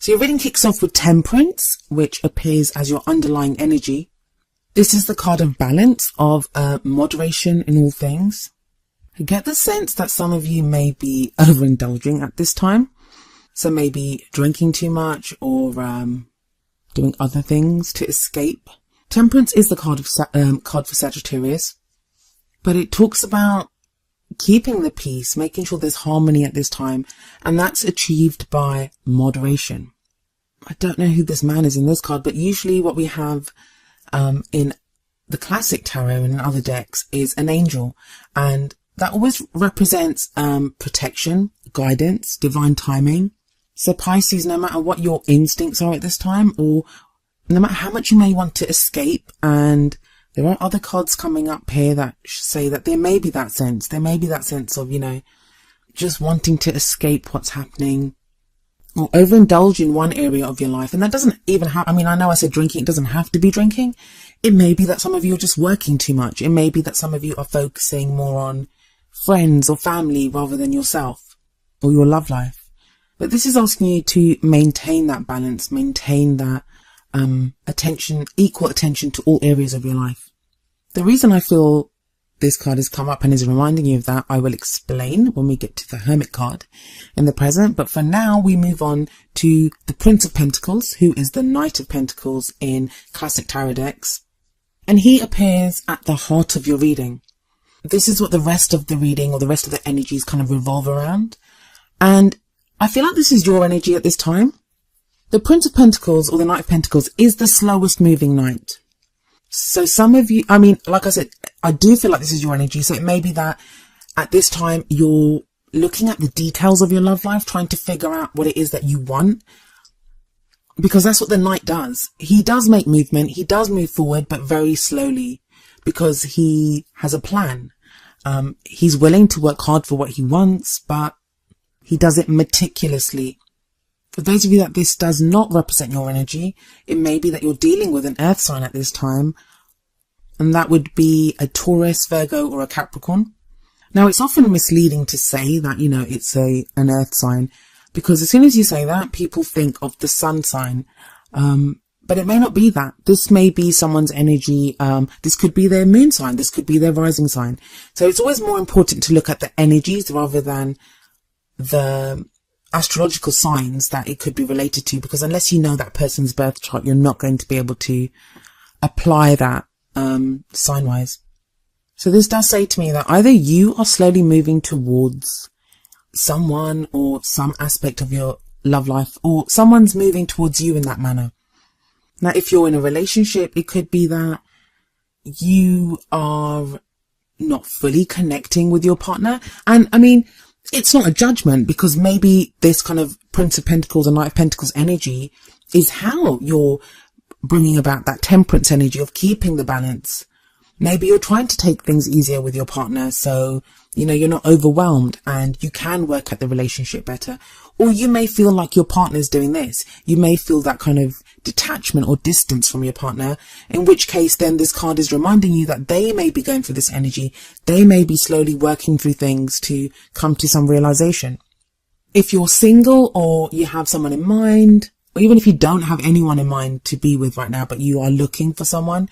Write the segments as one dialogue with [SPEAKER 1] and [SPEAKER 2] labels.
[SPEAKER 1] So your reading kicks off with Temperance, which appears as your underlying energy. This is the card of balance, of moderation in all things. I get the sense that some of you may be overindulging at this time. So maybe drinking too much or doing other things to escape. Temperance is the card for Sagittarius, but it talks about keeping the peace, making sure there's harmony at this time, and that's achieved by moderation. I don't know who this man is in this card, but usually what we have in the classic tarot and in other decks is an angel, and that always represents protection, guidance, divine timing. So Pisces, no matter what your instincts are at this time, or no matter how much you may want to escape, and there are other cards coming up here that say that there may be that sense. There may be that sense of, just wanting to escape what's happening or overindulge in one area of your life. And that doesn't even have, I know I said drinking, it doesn't have to be drinking. It may be that some of you are just working too much. It may be that some of you are focusing more on friends or family rather than yourself or your love life. But this is asking you to maintain that balance, maintain that attention, equal attention to all areas of your life. The reason I feel this card has come up and is reminding you of that, I will explain when we get to the Hermit card in the present. But for now, we move on to the Prince of Pentacles, who is the Knight of Pentacles in classic tarot decks. And he appears at the heart of your reading. This is what the rest of the reading or the rest of the energies kind of revolve around. And I feel like this is your energy at this time. The Prince of Pentacles or the Knight of Pentacles is the slowest moving knight. So some of you, like I said, I do feel like this is your energy. So it may be that at this time you're looking at the details of your love life, trying to figure out what it is that you want. Because that's what the knight does. He does make movement. He does move forward, but very slowly because he has a plan. He's willing to work hard for what he wants, but he does it meticulously. For those of you that this does not represent your energy, it may be that you're dealing with an earth sign at this time, and that would be a Taurus, Virgo, or a Capricorn. Now, it's often misleading to say that, it's an earth sign, because as soon as you say that, people think of the sun sign. But it may not be that. This may be someone's energy. This could be their moon sign. This could be their rising sign. So it's always more important to look at the energies rather than the astrological signs that it could be related to, because unless you know that person's birth chart, you're not going to be able to apply that sign wise. So this does say to me that either you are slowly moving towards someone or some aspect of your love life, or someone's moving towards you in that manner. Now, if you're in a relationship, it could be that you are not fully connecting with your partner. And it's not a judgment, because maybe this kind of Prince of Pentacles and Knight of Pentacles energy is how you're bringing about that temperance energy of keeping the balance. Maybe you're trying to take things easier with your partner, so, you're not overwhelmed and you can work at the relationship better. Or you may feel like your partner's doing this. You may feel that kind of detachment or distance from your partner, in which case then this card is reminding you that they may be going through this energy. They may be slowly working through things to come to some realization. If you're single or you have someone in mind, or even if you don't have anyone in mind to be with right now, but you are looking for someone,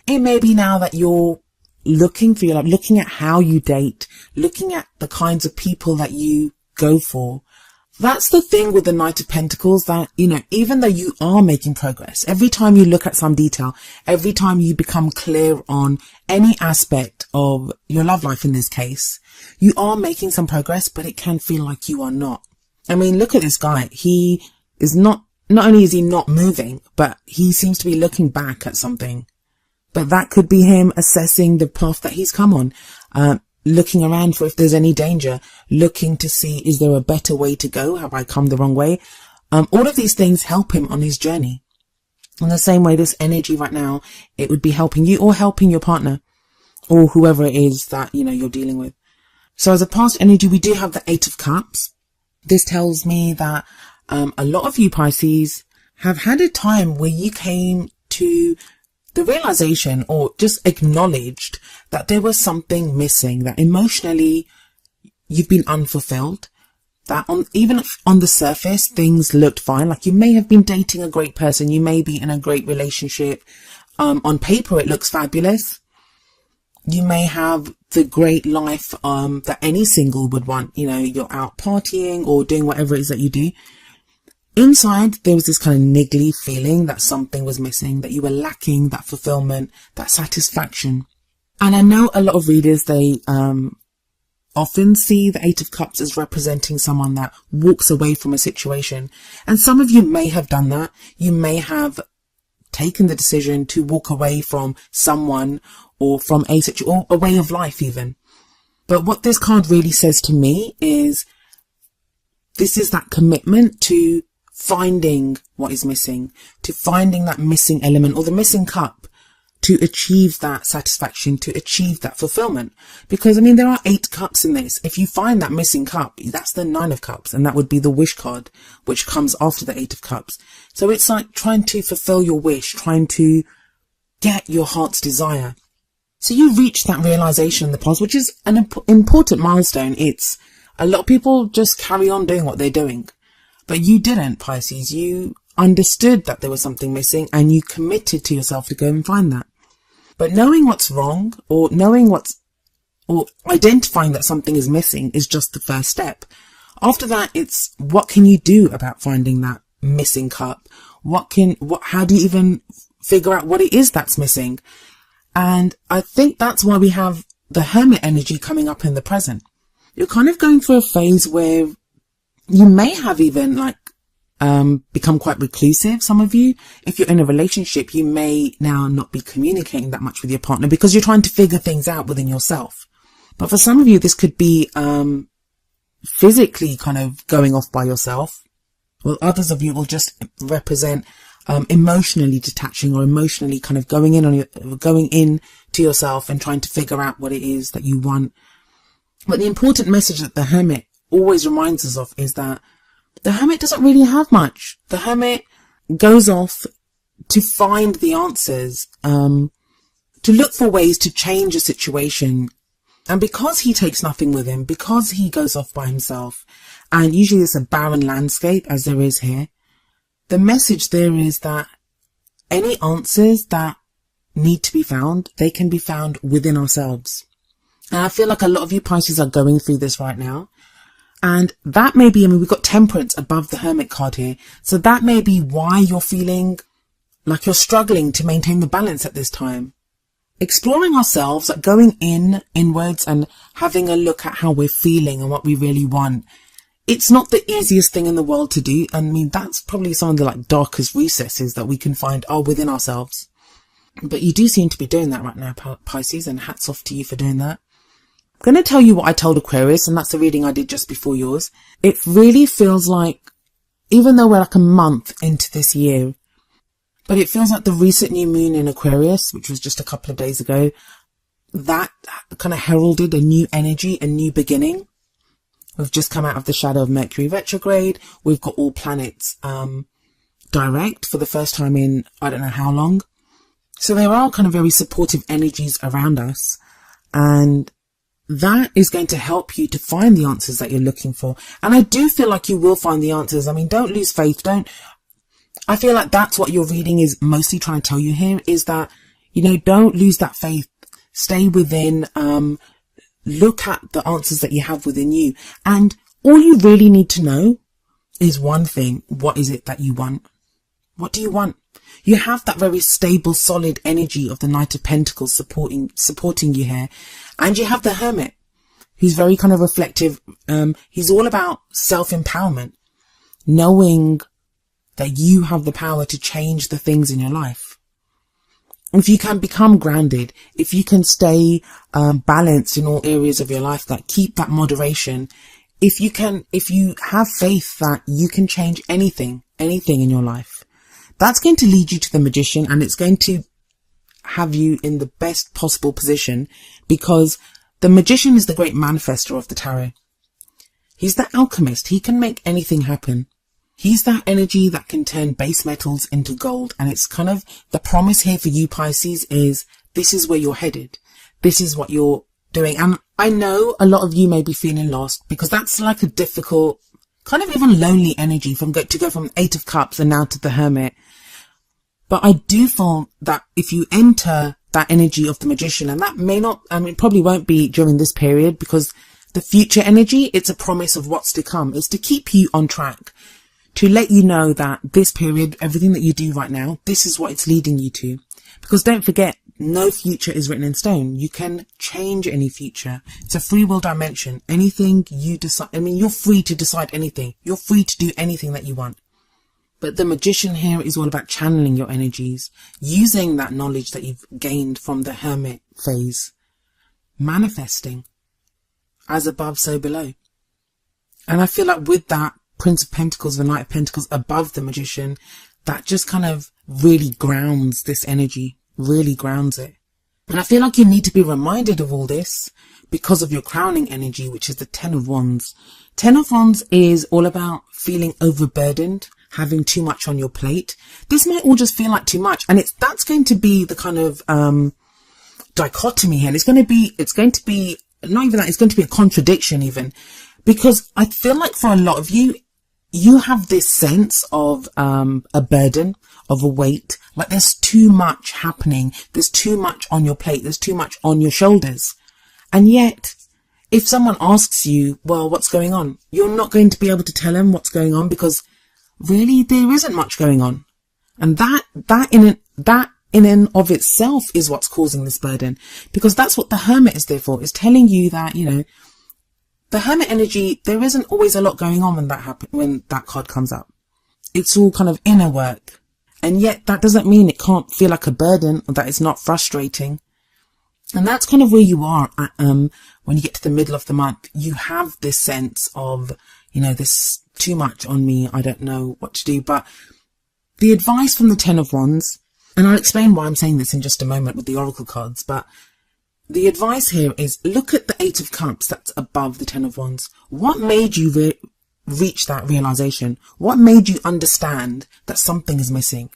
[SPEAKER 1] it may be now that you're looking for your love, looking at how you date, looking at the kinds of people that you go for. That's the thing with the Knight of Pentacles, that, even though you are making progress, every time you look at some detail, every time you become clear on any aspect of your love life in this case, you are making some progress, but it can feel like you are not. Look at this guy. He is not only is he not moving, but he seems to be looking back at something. But that could be him assessing the path that he's come on, looking around for if there's any danger, looking to see, is there a better way to go? Have I come the wrong way? All of these things help him on his journey. In the same way, this energy right now, it would be helping you or helping your partner or whoever it is that, you're dealing with. So as a past energy, we do have the Eight of Cups. This tells me that a lot of you Pisces have had a time where you came to the realization or just acknowledged that there was something missing, that emotionally you've been unfulfilled, that even if on the surface things looked fine, like you may have been dating a great person, you may be in a great relationship, on paper it looks fabulous, you may have the great life that any single would want, you know, you're out partying or doing whatever it is that you do. Inside there was this kind of niggly feeling that something was missing, that you were lacking that fulfillment, that satisfaction. And I know a lot of readers, they often see the Eight of Cups as representing someone that walks away from a situation. And some of you may have done that. You may have taken the decision to walk away from someone or from a situation or a way of life even. But what this card really says to me is this is that commitment to finding what is missing, to finding that missing element or the missing cup, to achieve that satisfaction, to achieve that fulfillment. Because, I mean, there are 8 cups in this. If you find that missing cup, that's the 9 of Cups, and that would be the wish card, which comes after the 8 of Cups. So it's like trying to fulfill your wish, trying to get your heart's desire. So you reach that realization in the past, which is an important milestone. It's a lot of people just carry on doing what they're doing, but you didn't, Pisces. You understood that there was something missing and you committed to yourself to go and find that. But knowing what's wrong or identifying that something is missing is just the first step. After that, it's what can you do about finding that missing cup? How do you even figure out what it is that's missing? And I think that's why we have the Hermit energy coming up in the present. You're kind of going through a phase where you may have even become quite reclusive. Some of you, if you're in a relationship, you may now not be communicating that much with your partner because you're trying to figure things out within yourself. But for some of you, this could be physically kind of going off by yourself. Well, others of you will just represent emotionally detaching or emotionally kind of going in to yourself and trying to figure out what it is that you want. But the important message that the Hermit always reminds us of is that the Hermit doesn't really have much. The Hermit goes off to find the answers, to look for ways to change a situation. And because he takes nothing with him, because he goes off by himself, and usually it's a barren landscape as there is here, the message there is that any answers that need to be found, they can be found within ourselves. And I feel like a lot of you Pisces are going through this right now. And that may be, we've got Temperance above the Hermit card here. So that may be why you're feeling like you're struggling to maintain the balance at this time. Exploring ourselves, like going inwards and having a look at how we're feeling and what we really want. It's not the easiest thing in the world to do. I mean, that's probably some of the darkest recesses that we can find are within ourselves. But you do seem to be doing that right now, Pisces, and hats off to you for doing that. I'm going to tell you what I told Aquarius, and that's the reading I did just before yours. It really feels like, even though we're like a month into this year, but it feels like the recent new moon in Aquarius, which was just a couple of days ago, that kind of heralded a new energy, a new beginning. We've just come out of the shadow of Mercury retrograde. We've got all planets direct for the first time in I don't know how long. So there are kind of very supportive energies around us, and that is going to help you to find the answers that you're looking for. And I do feel like you will find the answers. I mean, don't lose faith. I feel like that's what your reading is mostly trying to tell you here, is that, don't lose that faith. Stay within, look at the answers that you have within you. And all you really need to know is one thing. What is it that you want? What do you want? You have that very stable, solid energy of the Knight of Pentacles supporting you here. And you have the Hermit, who's very kind of reflective. He's all about self-empowerment, knowing that you have the power to change the things in your life. If you can become grounded, if you can stay balanced in all areas of your life, keep that moderation, if you have faith that you can change anything in your life, that's going to lead you to the Magician, and it's going to have you in the best possible position, because the Magician is the great manifestor of the tarot. He's the alchemist. He can make anything happen. He's that energy that can turn base metals into gold. And it's kind of the promise here for you, Pisces, is this is where you're headed. This is what you're doing. And I know a lot of you may be feeling lost, because that's like a difficult kind of even lonely energy to go from 8 of Cups and now to the Hermit. But I do feel that if you enter that energy of the Magician, and that may not, it probably won't be during this period, because the future energy, it's a promise of what's to come. It's to keep you on track, to let you know that this period, everything that you do right now, this is what it's leading you to. Because don't forget, no future is written in stone. You can change any future. It's a free will dimension. Anything you decide, you're free to decide anything. You're free to do anything that you want. But the Magician here is all about channeling your energies, using that knowledge that you've gained from the Hermit phase, manifesting, as above, so below. And I feel like with that Prince of Pentacles, the Knight of Pentacles above the Magician, that just kind of really grounds this energy, really grounds it. And I feel like you need to be reminded of all this because of your crowning energy, which is the Ten of Wands. Ten of Wands is all about feeling overburdened, having too much on your plate. This might all just feel like too much, and that's going to be the kind of dichotomy here. And it's going to be not even that, it's going to be a contradiction even, because I feel like for a lot of you, you have this sense of a burden, of a weight, like there's too much happening, there's too much on your plate, there's too much on your shoulders. And yet, if someone asks you, well, what's going on? You're not going to be able to tell them what's going on, because really there isn't much going on. And that in and of itself is what's causing this burden, because that's what the Hermit is there for, is telling you that, the Hermit energy, there isn't always a lot going on when that card comes up. It's all kind of inner work. And yet that doesn't mean it can't feel like a burden, or that it's not frustrating. And that's kind of where you are at, when you get to the middle of the month. You have this sense of, this too much on me, I don't know what to do. But the advice from the Ten of Wands, and I'll explain why I'm saying this in just a moment with the Oracle cards, but the advice here is look at the Eight of Cups that's above the Ten of Wands. What made you reach that realization? What made you understand that something is missing?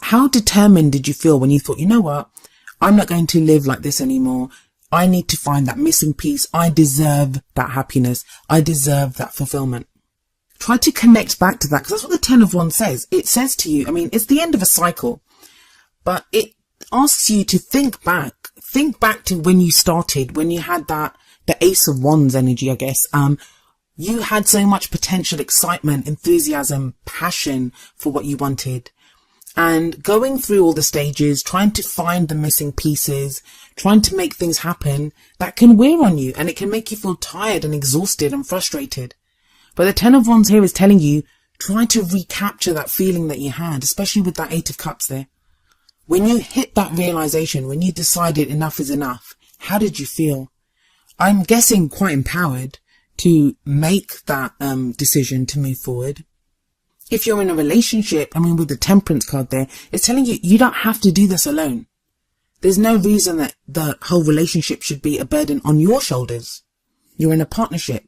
[SPEAKER 1] How determined did you feel when you thought, you know what, I'm not going to live like this anymore. I need to find that missing piece. I deserve that happiness. I deserve that fulfillment. Try to connect back to that, because that's what the Ten of Wands says. It says to you, it's the end of a cycle, but it asks you to think back to when you started, when you had the Ace of Wands energy, I guess. You had so much potential, excitement, enthusiasm, passion for what you wanted. And going through all the stages, trying to find the missing pieces, trying to make things happen, that can wear on you, and it can make you feel tired and exhausted and frustrated. But the Ten of Wands here is telling you, try to recapture that feeling that you had, especially with that Eight of Cups there. When you hit that realization, when you decided enough is enough, how did you feel? I'm guessing quite empowered to make that decision to move forward. If you're in a relationship, with the Temperance card there, it's telling you, you don't have to do this alone. There's no reason that the whole relationship should be a burden on your shoulders. You're in a partnership.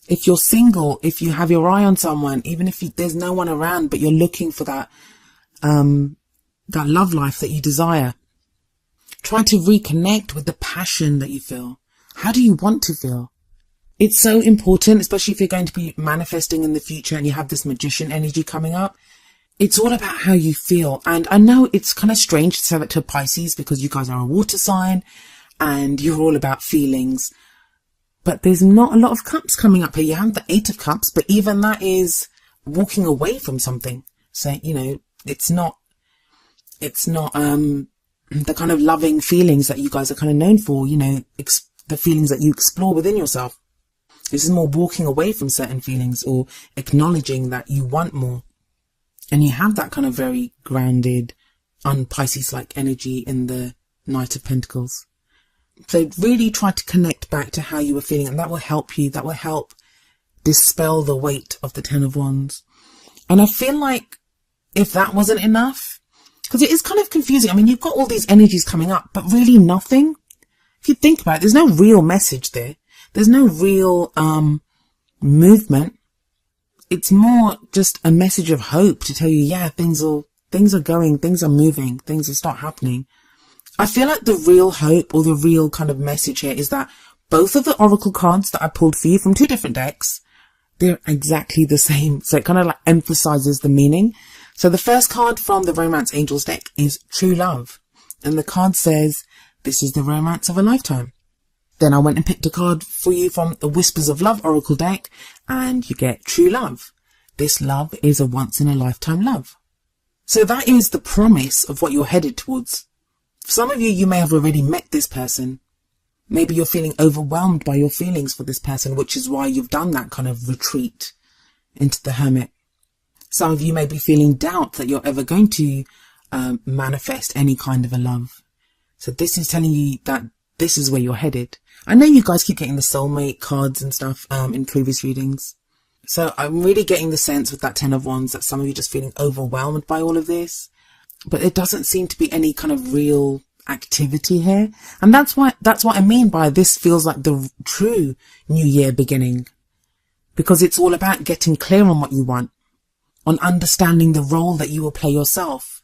[SPEAKER 1] If you're single, if you have your eye on someone, even if there's no one around, but you're looking for that love life that you desire, try to reconnect with the passion that you feel. How do you want to feel? It's so important, especially if you're going to be manifesting in the future and you have this Magician energy coming up. It's all about how you feel. And I know it's kind of strange to say that to Pisces, because you guys are a water sign and you're all about feelings. But there's not a lot of cups coming up here. You have the Eight of Cups, but even that is walking away from something. So, it's not the kind of loving feelings that you guys are kind of known for, the feelings that you explore within yourself. This is more walking away from certain feelings, or acknowledging that you want more. And you have that kind of very grounded, un-Pisces-like energy in the Knight of Pentacles. So really try to connect back to how you were feeling, and that will help you. That will help dispel the weight of the Ten of Wands. And I feel like if that wasn't enough, because it is kind of confusing. You've got all these energies coming up, but really nothing. If you think about it, there's no real message there. There's no real movement. It's more just a message of hope to tell you, yeah, things are going, things are moving, things will start happening. I feel like the real hope, or the real kind of message here, is that both of the Oracle cards that I pulled for you from two different decks, They're exactly the same. So it kind of like emphasizes the meaning. So the first card from the Romance Angels deck is True Love. And the card says, this is the romance of a lifetime. Then I went and picked a card for you from the Whispers of Love Oracle deck, and you get True Love. This love is a once in a lifetime love. So that is the promise of what you're headed towards. For some of you, you may have already met this person. Maybe you're feeling overwhelmed by your feelings for this person, which is why you've done that kind of retreat into the hermit. Some of you may be feeling doubt that you're ever going to manifest any kind of a love. So this is telling you that this is where you're headed. I know you guys keep getting the soulmate cards and stuff in previous readings. So I'm really getting the sense with that Ten of Wands that some of you are just feeling overwhelmed by all of this. But it doesn't seem to be any kind of real activity here. And that's what I mean by this feels like the true new year beginning. Because it's all about getting clear on what you want, on understanding the role that you will play yourself,